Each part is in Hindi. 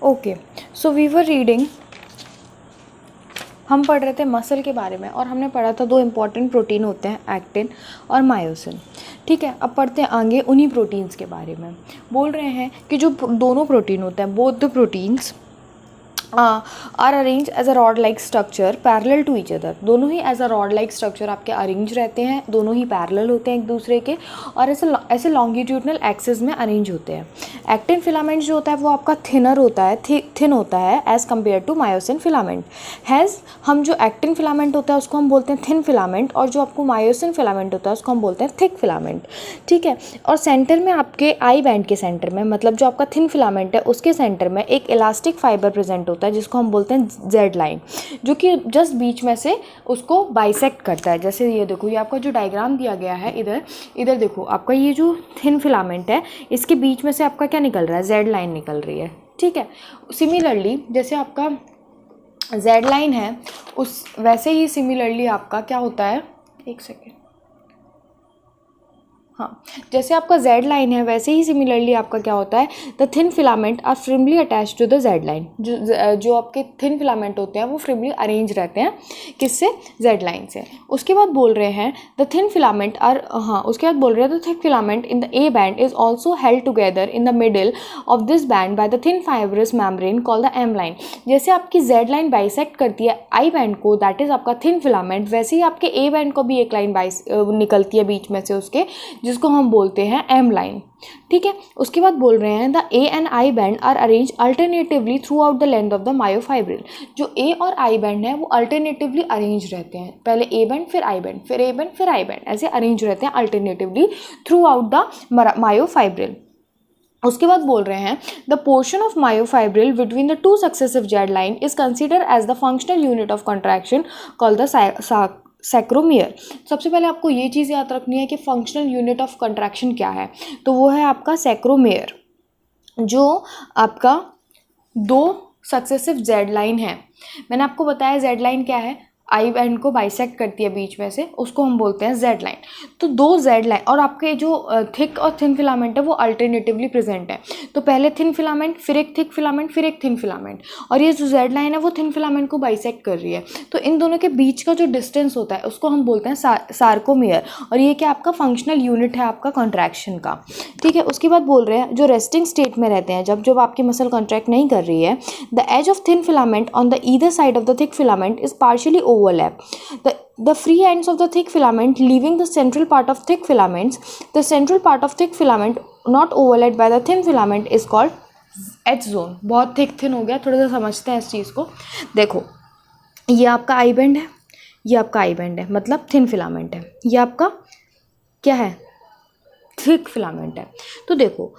Okay, so we were reading, हम पढ़ रहे थे मसल के बारे में और हमने पढ़ा था 2 इम्पॉर्टेंट प्रोटीन होते हैं, एक्टिन और मायोसिन। ठीक है, अब पढ़ते हैं आगे उन्हीं प्रोटीन्स के बारे में। बोल रहे हैं कि जो दोनों प्रोटीन होते हैं, both the proteins are arrange as a rod like structure parallel to each other. दोनों ही as a rod like structure आपके अरेंज रहते हैं, दोनों ही पैरेलल होते हैं एक दूसरे के और ऐसे लॉन्गिट्यूडनल एक्सिस में अरेंज होते हैं। एक्टिन फिलामेंट जो होता है वो आपका थिनर होता है, थिन होता है as compared to myosin filament. हम जो एक्टिन फिलामेंट होता है उसको हम बोलते हैं थिन फिलामेंट और जो आपको मायोसिन फिलामेंट होता है उसको हम बोलते हैं थिक फिलामेंट। ठीक है, और सेंटर में आपके आई बैंड के सेंटर में, मतलब जो आपका थिन फिलामेंट है उसके सेंटर में एक इलास्टिक फाइबर प्रेजेंट होता है जिसको हम बोलते हैं जेड लाइन, जो कि जस्ट बीच में से उसको बाइसेक्ट करता है। जैसे ये देखो, ये आपका जो डायग्राम दिया गया है, इधर देखो, आपका ये जो थिन फिलामेंट है इसके बीच में से आपका क्या निकल रहा है, जेड लाइन निकल रही है। ठीक है, सिमिलरली जैसे आपका जेड लाइन है वैसे ही सिमिलरली आपका क्या होता है, एक सेकेंड, हाँ, जैसे आपका जेड लाइन है वैसे ही सिमिलरली आपका क्या होता है, the thin filament are firmly attach to the Z line. जो आपके थिन फिलामेंट होते हैं वो फ्रिमली अरेंज रहते हैं, किससे, जेड लाइन से। उसके बाद बोल रहे हैं द थिन फिलामेंट आर, उसके बाद बोल रहे हैं the thick filament in the A band is also held together in the middle of this band by the thin fibrous membrane called the M line. जैसे आपकी जेड लाइन बाइसेक्ट करती है आई बैंड को, दैट इज आपका थिन फिलामेंट, वैसे ही आपके ए बैंड को भी एक लाइन निकलती है बीच में से उसके, जिसको हम बोलते हैं एम लाइन। ठीक है, उसके बाद बोल रहे हैं the A and I band are arrange alternatively throughout the length of the myofibril. जो ए और आई बैंड है वो अल्टरनेटिवली अरेंज रहते हैं, पहले ए बैंड फिर आई बैंड, फिर ए बैंड फिर आई बैंड, ऐसे अरेंज रहते हैं alternatively throughout the myofibril. उसके बाद बोल रहे हैं the portion of myofibril between the 2 successive Z line is consider as the functional unit of contraction called the sarcomere. सबसे पहले आपको ये चीज़ याद रखनी है कि फंक्शनल यूनिट ऑफ कंट्रैक्शन क्या है, तो वो है आपका सैक्रोमियर। जो आपका 2 सक्सेसिव जेड लाइन है, मैंने आपको बताया जेड लाइन क्या है, आई बैंड को बाइसेक्ट करती है बीच में से, उसको हम बोलते हैं जेड लाइन। तो 2 जेड लाइन और आपके जो थिक और थिन फिलामेंट है वो अल्टरनेटिवली प्रेजेंट है, तो पहले थिन फिलामेंट फिर एक थिक फिलामेंट फिर एक थिन फिलामेंट, और ये जो जेड लाइन है वो थिन फिलामेंट को बाइसेक्ट कर रही है। तो इन दोनों के बीच का जो डिस्टेंस होता है उसको हम बोलते हैं सार्कोमियर, और ये क्या आपका फंक्शनल यूनिट है आपका कॉन्ट्रैक्शन का। ठीक है, उसके बाद बोल रहे हैं जो रेस्टिंग स्टेट में रहते हैं, जब आपकी मसल कॉन्ट्रैक्ट नहीं कर रही है, the edge of thin filament on the either side of the thick filament is partially overlap. The free ends of the thick filament leaving the central part of thick filaments, the central part of thick filament not overlapped by the thin filament is called H zone. बहुत थिन हो गया, थोड़ा सा समझते हैं इस चीज़ को। देखो, ये आपका आई बैंड है, ये आपका आई बैंड है, मतलब थिन फिलामेंट है, ये आपका क्या है, थिक फिलामेंट है। तो देखो,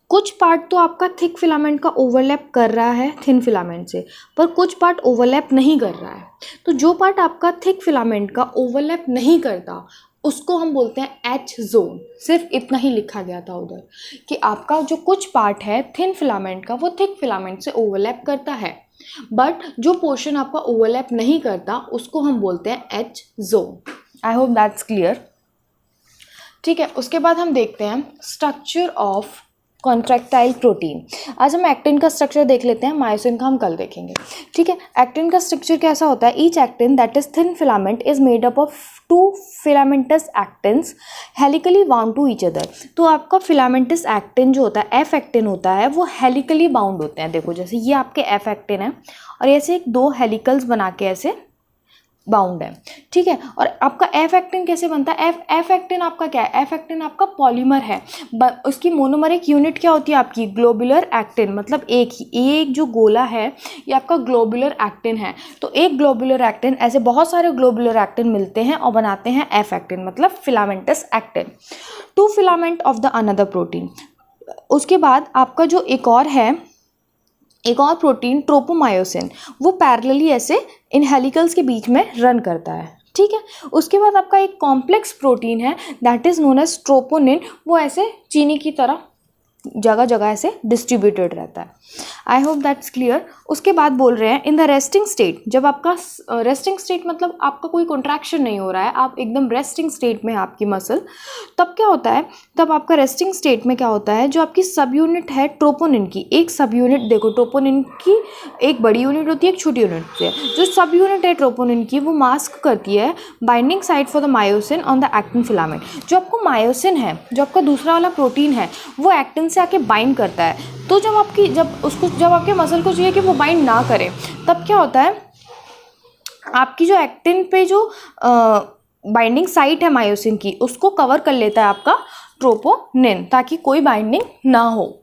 कुछ पार्ट तो आपका थिक फिलामेंट का ओवरलैप कर रहा है थिन फिलामेंट से, पर कुछ पार्ट ओवरलैप नहीं कर रहा है। तो जो पार्ट आपका थिक फिलामेंट का ओवरलैप नहीं करता उसको हम बोलते हैं एच जोन। सिर्फ इतना ही लिखा गया था उधर कि आपका जो कुछ पार्ट है थिन फिलामेंट का वो थिक फिलामेंट से ओवरलैप करता है, बट जो पोर्शन आपका ओवरलैप नहीं करता उसको हम बोलते हैं H zone. I hope that's clear. ठीक है, उसके बाद हम देखते हैं स्ट्रक्चर ऑफ कॉन्ट्रैक्टाइल प्रोटीन। आज हम एक्टिन का स्ट्रक्चर देख लेते हैं, मायोसिन का हम कल देखेंगे। ठीक है, एक्टिन का स्ट्रक्चर कैसा होता है, each actin that is thin filament is made up of 2 filamentous actins helically bound to each other. तो आपका फिलामेंटस एक्टिन जो होता है, एफ एक्टिन होता है, वो हेलिकली बाउंड होते हैं। देखो, जैसे ये आपके एफ एक्टिन है और ऐसे 2 हेलिकल्स बना के ऐसे बाउंड है। ठीक है, और आपका एफ एक्टिन कैसे बनता है, एफ एक्टिन आपका क्या है, एफ एक्टिन आपका पॉलीमर है। उसकी मोनोमरिक यूनिट क्या होती है आपकी, ग्लोबुलर एक्टिन, मतलब एक जो गोला है ये आपका ग्लोबुलर एक्टिन है। तो एक ग्लोबुलर एक्टिन, ऐसे बहुत सारे ग्लोबुलर एक्टिन मिलते हैं और बनाते हैं एफ एक्टिन, मतलब filamentous actin. 2 filament of the another protein. उसके बाद आपका जो एक और प्रोटीन ट्रोपोमायोसिन, वो पैरेलली ऐसे इन हेलिकल्स के बीच में रन करता है। ठीक है, उसके बाद आपका एक कॉम्प्लेक्स प्रोटीन है that is known as troponin, वो ऐसे चीनी की तरह जगह जगह ऐसे डिस्ट्रीब्यूटेड रहता है। I hope that's clear. उसके बाद बोल रहे हैं इन द रेस्टिंग स्टेट, जब आपका रेस्टिंग स्टेट मतलब आपका कोई कॉन्ट्रैक्शन नहीं हो रहा है, आप एकदम रेस्टिंग स्टेट में है आपकी मसल, तब क्या होता है, तब आपका रेस्टिंग स्टेट में क्या होता है, जो आपकी सब यूनिट है ट्रोपोनिन की, एक सब यूनिट देखो ट्रोपोनिन की एक बड़ी यूनिट होती है, एक छोटी यूनिट होती है, जो सब यूनिट है ट्रोपोनिन की वो मास्क करती है binding site for the myosin on the actin filament. जो आपको मायोसिन है, जो आपका दूसरा वाला प्रोटीन है, वो एक्टिन से आके बाइंड करता है। तो जब आपके मसल को चाहिए कि वो बाइंड ना करे, तब क्या होता है, आपकी जो एक्टिन पे जो बाइंडिंग साइट है मायोसिन की, उसको कवर कर लेता है आपका ट्रोपोनिन, ताकि कोई बाइंडिंग ना हो।